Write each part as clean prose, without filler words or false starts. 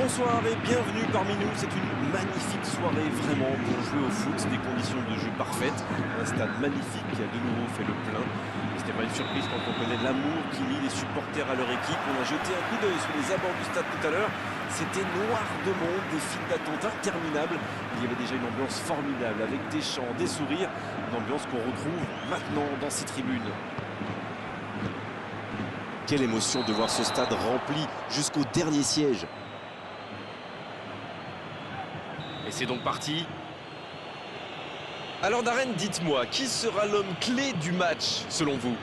Bonsoir et bienvenue parmi nous. C'est une magnifique soirée vraiment pour jouer au foot. Des conditions de jeu parfaites. Un stade magnifique qui a de nouveau fait le plein. Ce n'est pas une surprise quand on connaît l'amour qui lie les supporters à leur équipe. On a jeté un coup d'œil sur les abords du stade tout à l'heure. C'était noir de monde, des files d'attente interminables. Il y avait déjà une ambiance formidable avec des chants, des sourires. Une ambiance qu'on retrouve maintenant dans ces tribunes. Quelle émotion de voir ce stade rempli jusqu'au dernier siège. Et c'est donc parti. Alors Darren, dites-moi, qui sera l'homme clé du match selon vous?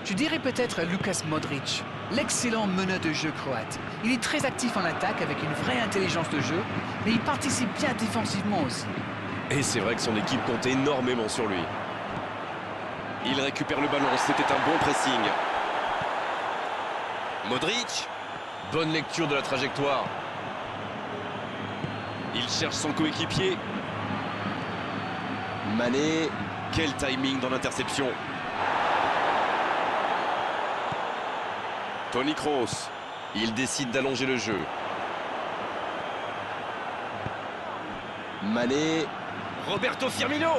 Je dirais peut-être Lukas Modric, l'excellent meneur de jeu croate. Il est très actif en attaque avec une vraie intelligence de jeu, mais il participe bien défensivement aussi. Et c'est vrai que son équipe compte énormément sur lui. Il récupère le ballon, c'était un bon pressing. Modric, bonne lecture de la trajectoire. Il cherche son coéquipier. Mané, quel timing dans l'interception. Toni Kroos, il décide d'allonger le jeu. Mané, Roberto Firmino.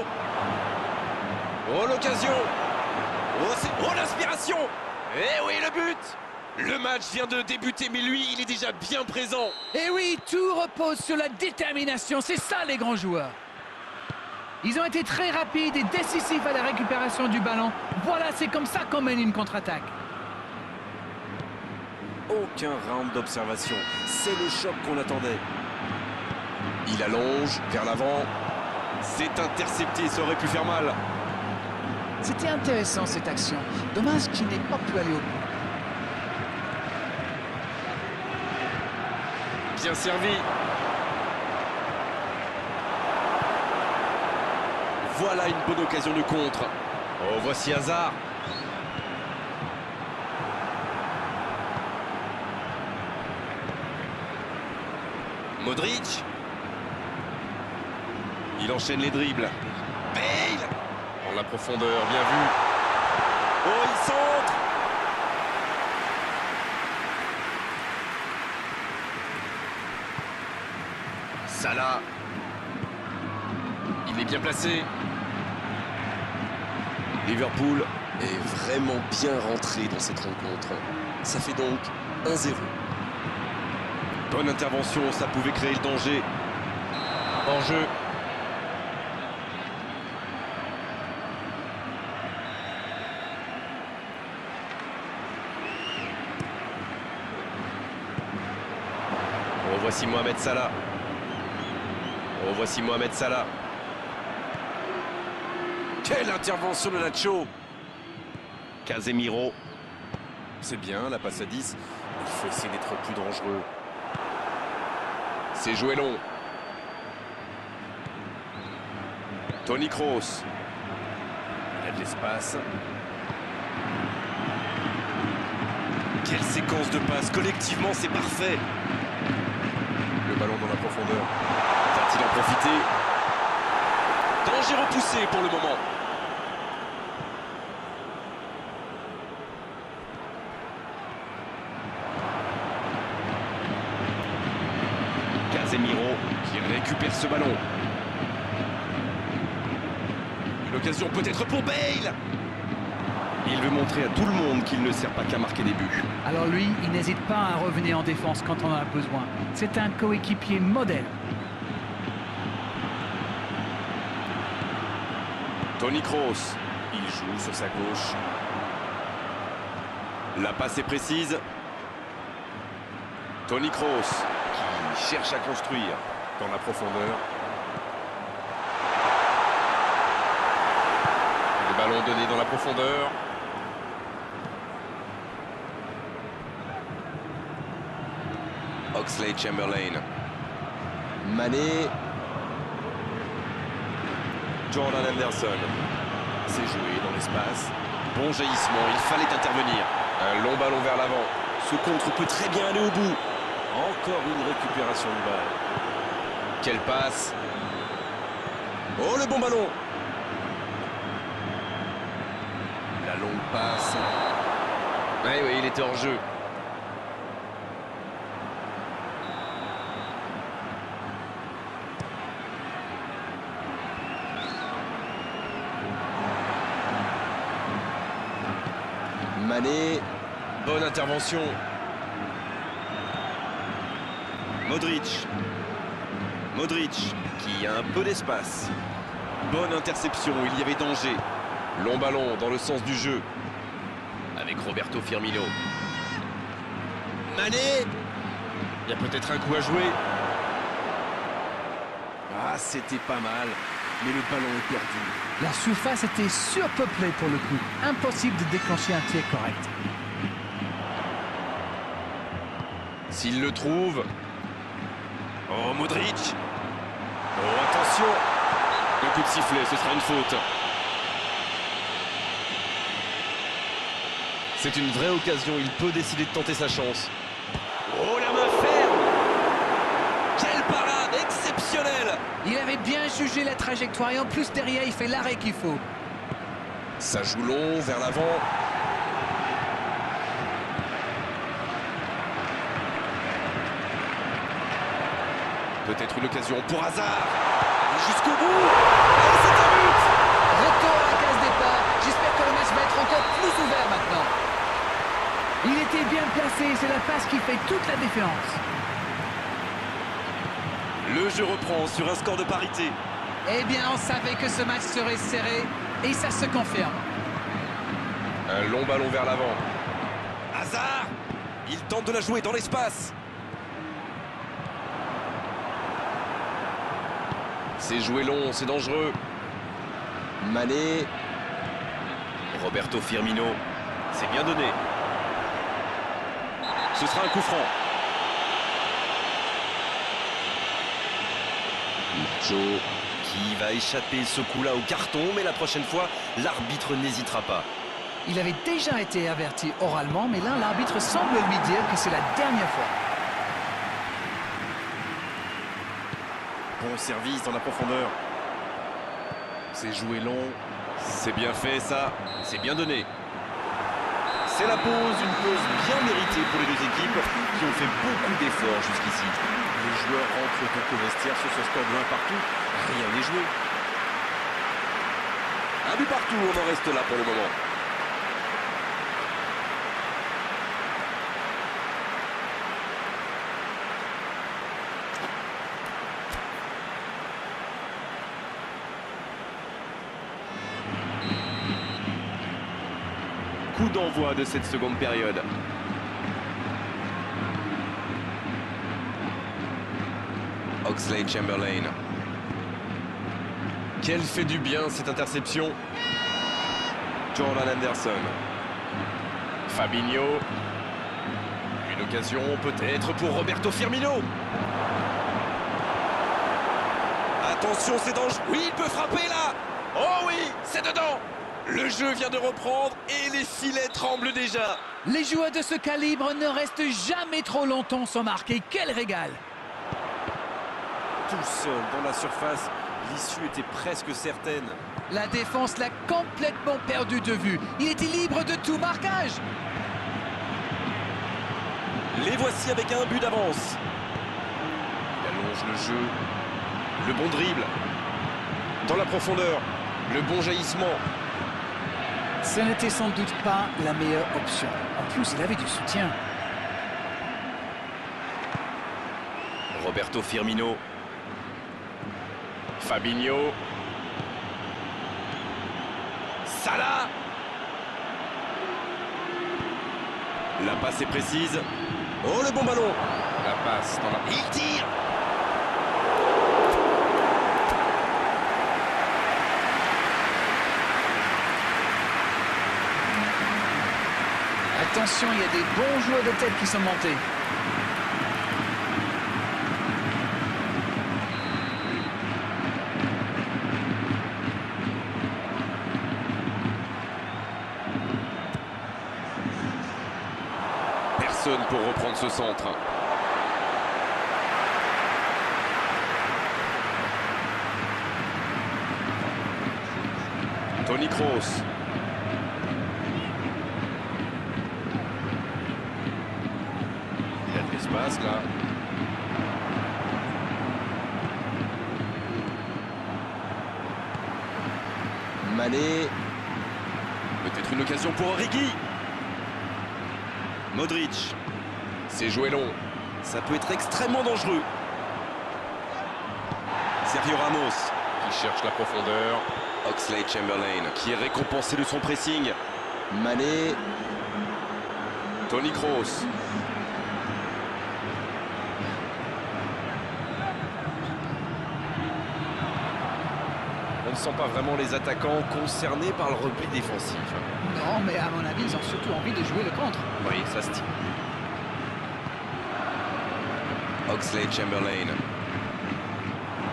Oh l'occasion. Oh l'inspiration. Eh oui le but. Le match vient de débuter, mais lui, il est déjà bien présent. Et oui, tout repose sur la détermination, c'est ça les grands joueurs. Ils ont été très rapides et décisifs à la récupération du ballon. Voilà, c'est comme ça qu'on mène une contre-attaque. Aucun round d'observation, c'est le choc qu'on attendait. Il allonge vers l'avant. C'est intercepté, ça aurait pu faire mal. C'était intéressant cette action. Dommage qu'il n'ait pas pu aller au bout. Bien servi. Voilà une bonne occasion de contre. Oh, voici Hazard. Modric. Il enchaîne les dribbles. Bale. En la profondeur, bien vu. Oh, il centre. Salah. Il est bien placé. Liverpool est vraiment bien rentré dans cette rencontre. Ça fait donc 1-0. Bonne intervention, ça pouvait créer le danger. En jeu. Voici Mohamed Salah. Oh, voici Mohamed Salah. Quelle intervention de Nacho. Casemiro. C'est bien, la passe à 10. Il faut essayer d'être plus dangereux. C'est joué long. Toni Kroos. Il a de l'espace. Quelle séquence de passes. Collectivement, c'est parfait. Le ballon dans la profondeur. Va-t-il en profiter? Danger repoussé pour le moment. Casemiro qui récupère ce ballon. Une occasion peut-être pour Bale. Il veut montrer à tout le monde qu'il ne sert pas qu'à marquer des buts. Alors lui, il n'hésite pas à revenir en défense quand on en a besoin. C'est un coéquipier modèle. Toni Kroos, il joue sur sa gauche. La passe est précise. Toni Kroos qui cherche à construire dans la profondeur. Le ballon donné dans la profondeur. Oxlade-Chamberlain. Mané. Jordan Henderson. C'est joué dans l'espace. Bon jaillissement, il fallait intervenir. Un long ballon vers l'avant. Ce contre peut très bien aller au bout. Encore une récupération de balle. Quelle passe. Oh, le bon ballon. La longue passe. Oui, il était hors jeu. Mané, bonne intervention. Modric. Modric qui a un peu d'espace. Bonne interception, il y avait danger. Long ballon dans le sens du jeu. Avec Roberto Firmino. Mané. Il y a peut-être un coup à jouer. Ah, c'était pas mal, mais le ballon est perdu. La surface était surpeuplée pour le coup. Impossible de déclencher un tir correct. S'il le trouve. Oh, Modric. Oh, attention. Un coup de sifflet, ce sera une faute. C'est une vraie occasion, il peut décider de tenter sa chance. Oh, la main ferme. Quelle parade exceptionnelle. Il avait bien jugé la trajectoire et en plus derrière il fait l'arrêt qu'il faut. Ça joue long, vers l'avant. Peut-être une occasion pour Hazard. Jusqu'au bout. Et c'est un but. Retour à la case départ. J'espère que le match va être encore plus ouvert maintenant. Il était bien placé, c'est la passe qui fait toute la différence. Le jeu reprend sur un score de parité. Eh bien, on savait que ce match serait serré et ça se confirme. Un long ballon vers l'avant. Hazard. Il tente de la jouer dans l'espace. C'est joué long, c'est dangereux. Mané. Roberto Firmino. C'est bien donné. Ce sera un coup franc. Joe qui va échapper ce coup-là au carton, mais la prochaine fois, l'arbitre n'hésitera pas. Il avait déjà été averti oralement, mais là, l'arbitre semble lui dire que c'est la dernière fois. Bon service dans la profondeur. C'est joué long. C'est bien fait, ça. C'est bien donné. C'est la pause, une pause bien méritée pour les deux équipes qui ont fait beaucoup d'efforts jusqu'ici. Les joueurs rentrent donc au vestiaire sur ce score de 1 partout. Rien n'est joué. Un but partout, on en reste là pour le moment. Coup d'envoi de cette seconde période. Oxlade-Chamberlain. Quelle fait du bien cette interception. Jordan Henderson. Fabinho. Une occasion peut-être pour Roberto Firmino. Attention, c'est dangereux. Oui, il peut frapper là. Oh oui, c'est dedans. Le jeu vient de reprendre et les filets tremblent déjà. Les joueurs de ce calibre ne restent jamais trop longtemps sans marquer. Quel régal! Tout seul dans la surface, l'issue était presque certaine. La défense l'a complètement perdu de vue. Il était libre de tout marquage. Les voici avec un but d'avance. Il allonge le jeu. Le bon dribble. Dans la profondeur. Le bon jaillissement. Ce n'était sans doute pas la meilleure option. En plus, il avait du soutien. Roberto Firmino. Fabinho. Salah. La passe est précise. Oh, le bon ballon. La passe dans la... Il tire. Attention, il y a des bons joueurs de tête qui sont montés. Personne pour reprendre ce centre. Toni Kroos. Il y a de l'espace là. Mané. Peut-être une occasion pour Origi. Modric. C'est joué long. Ça peut être extrêmement dangereux. Sergio Ramos. Qui cherche la profondeur. Oxlade-Chamberlain qui est récompensé de son pressing. Mané. Toni Kroos. On ne sent pas vraiment les attaquants concernés par le repli défensif. Non, mais à mon avis, ils ont surtout envie de jouer le contre. Oui, ça se tient. Oxlade-Chamberlain.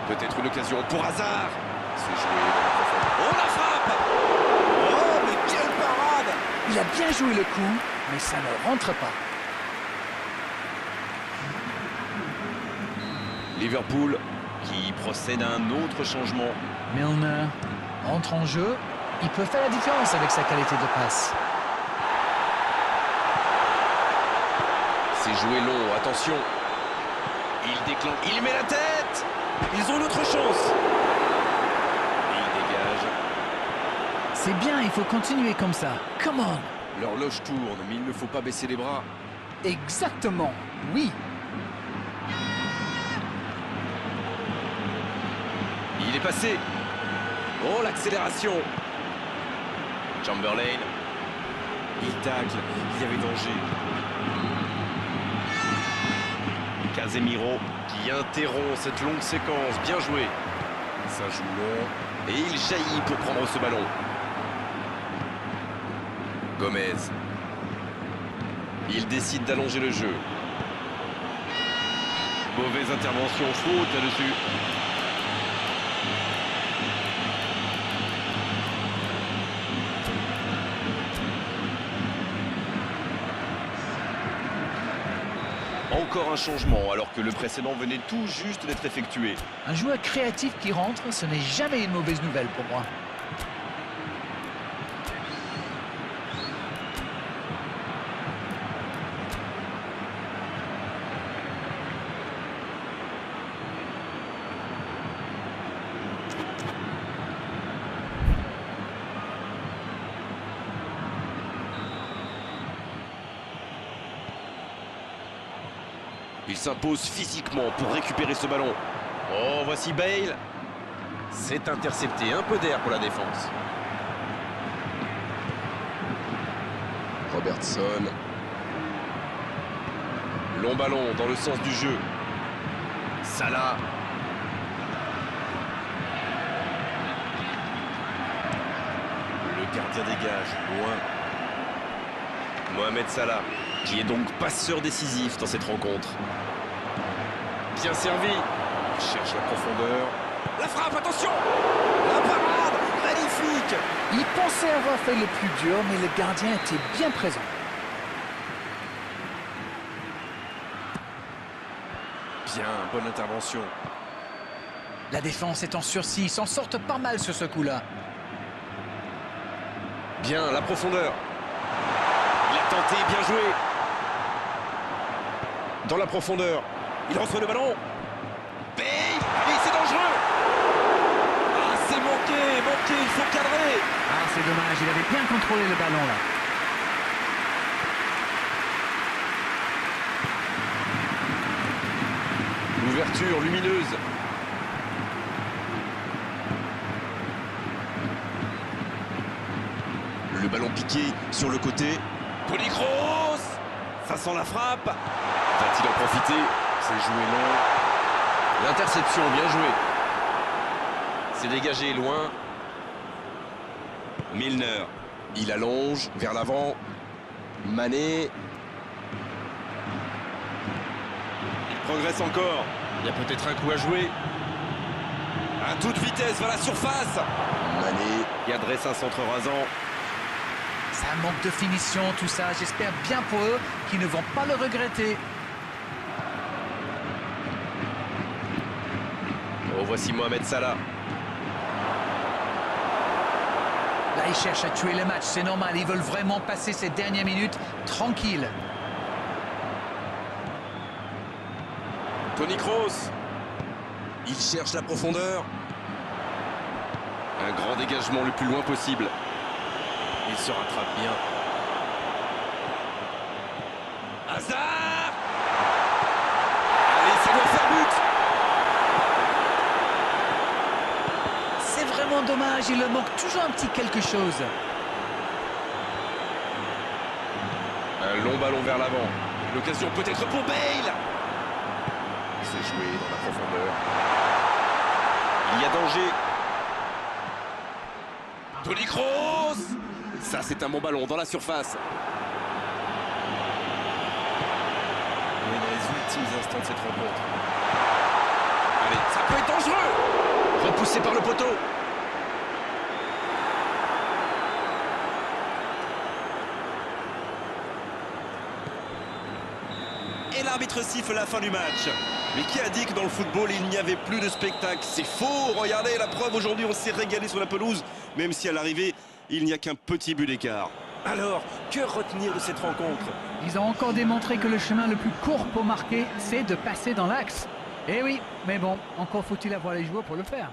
Peut-être une occasion pour Hazard. C'est joué dans la profondeur. Oh, la frappe! Oh, mais quelle parade! Il a bien joué le coup, mais ça ne rentre pas. Liverpool qui procède à un autre changement. Milner entre en jeu. Il peut faire la différence avec sa qualité de passe. C'est joué long, attention. Il déclenche, il met la tête. Ils ont une autre chance. Et il dégage. C'est bien, il faut continuer comme ça. Come on. L'horloge tourne, mais il ne faut pas baisser les bras. Exactement, oui. Il est passé. Oh, l'accélération. Chamberlain. Il tacle, il y avait danger. Casemiro qui interrompt cette longue séquence. Bien joué. Ça joue long. Et il jaillit pour prendre ce ballon. Gomez. Il décide d'allonger le jeu. Mauvaise intervention, faute là-dessus. Encore un changement alors que le précédent venait tout juste d'être effectué. Un joueur créatif qui rentre, ce n'est jamais une mauvaise nouvelle pour moi. Il s'impose physiquement pour récupérer ce ballon. Oh, voici Bale. C'est intercepté, un peu d'air pour la défense. Robertson. Long ballon dans le sens du jeu. Salah. Le gardien dégage, loin. Mohamed Salah, qui est donc passeur décisif dans cette rencontre. Bien servi. Il cherche la profondeur. La frappe, attention! La parade, magnifique! Il pensait avoir fait le plus dur, mais le gardien était bien présent. Bien, bonne intervention. La défense est en sursis, ils s'en sortent pas mal sur ce coup-là. Bien, la profondeur. Il a tenté, bien joué. Dans la profondeur. Il reçoit le ballon. Bale, et c'est dangereux. Ah, c'est manqué, il faut cadrer. Ah, c'est dommage, il avait bien contrôlé le ballon là. Ouverture lumineuse. Le ballon piqué sur le côté. Toni Kroos. Ça sent la frappe. Va-t-il en profiter? C'est joué long. L'interception, bien joué. C'est dégagé loin. Milner. Il allonge vers l'avant. Mané. Il progresse encore. Il y a peut-être un coup à jouer. À toute vitesse vers la surface. Mané. Il adresse un centre rasant. Ça manque de finition, tout ça. J'espère bien pour eux qu'ils ne vont pas le regretter. Oh, voici Mohamed Salah. Là, ils cherchent à tuer le match, c'est normal. Ils veulent vraiment passer ces dernières minutes tranquilles. Toni Kroos. Il cherche la profondeur. Un grand dégagement le plus loin possible. Il se rattrape bien. Hazard. Allez, ça doit faire but. C'est vraiment dommage, il leur manque toujours un petit quelque chose. Un long ballon vers l'avant. L'occasion peut-être pour Bale. C'est joué dans la profondeur. Il y a danger. Toni Kroos. Ça, c'est un bon ballon dans la surface. On est dans les ultimes instants de cette rencontre. Allez, ça peut être dangereux. Repoussé par le poteau. Et l'arbitre siffle la fin du match. Mais qui a dit que dans le football, il n'y avait plus de spectacle? C'est faux. Regardez la preuve, aujourd'hui, on s'est régalé sur la pelouse, même si à l'arrivée, il n'y a qu'un petit but d'écart. Alors, que retenir de cette rencontre? Ils ont encore démontré que le chemin le plus court pour marquer, c'est de passer dans l'axe. Eh oui, mais bon, encore faut-il avoir les joueurs pour le faire.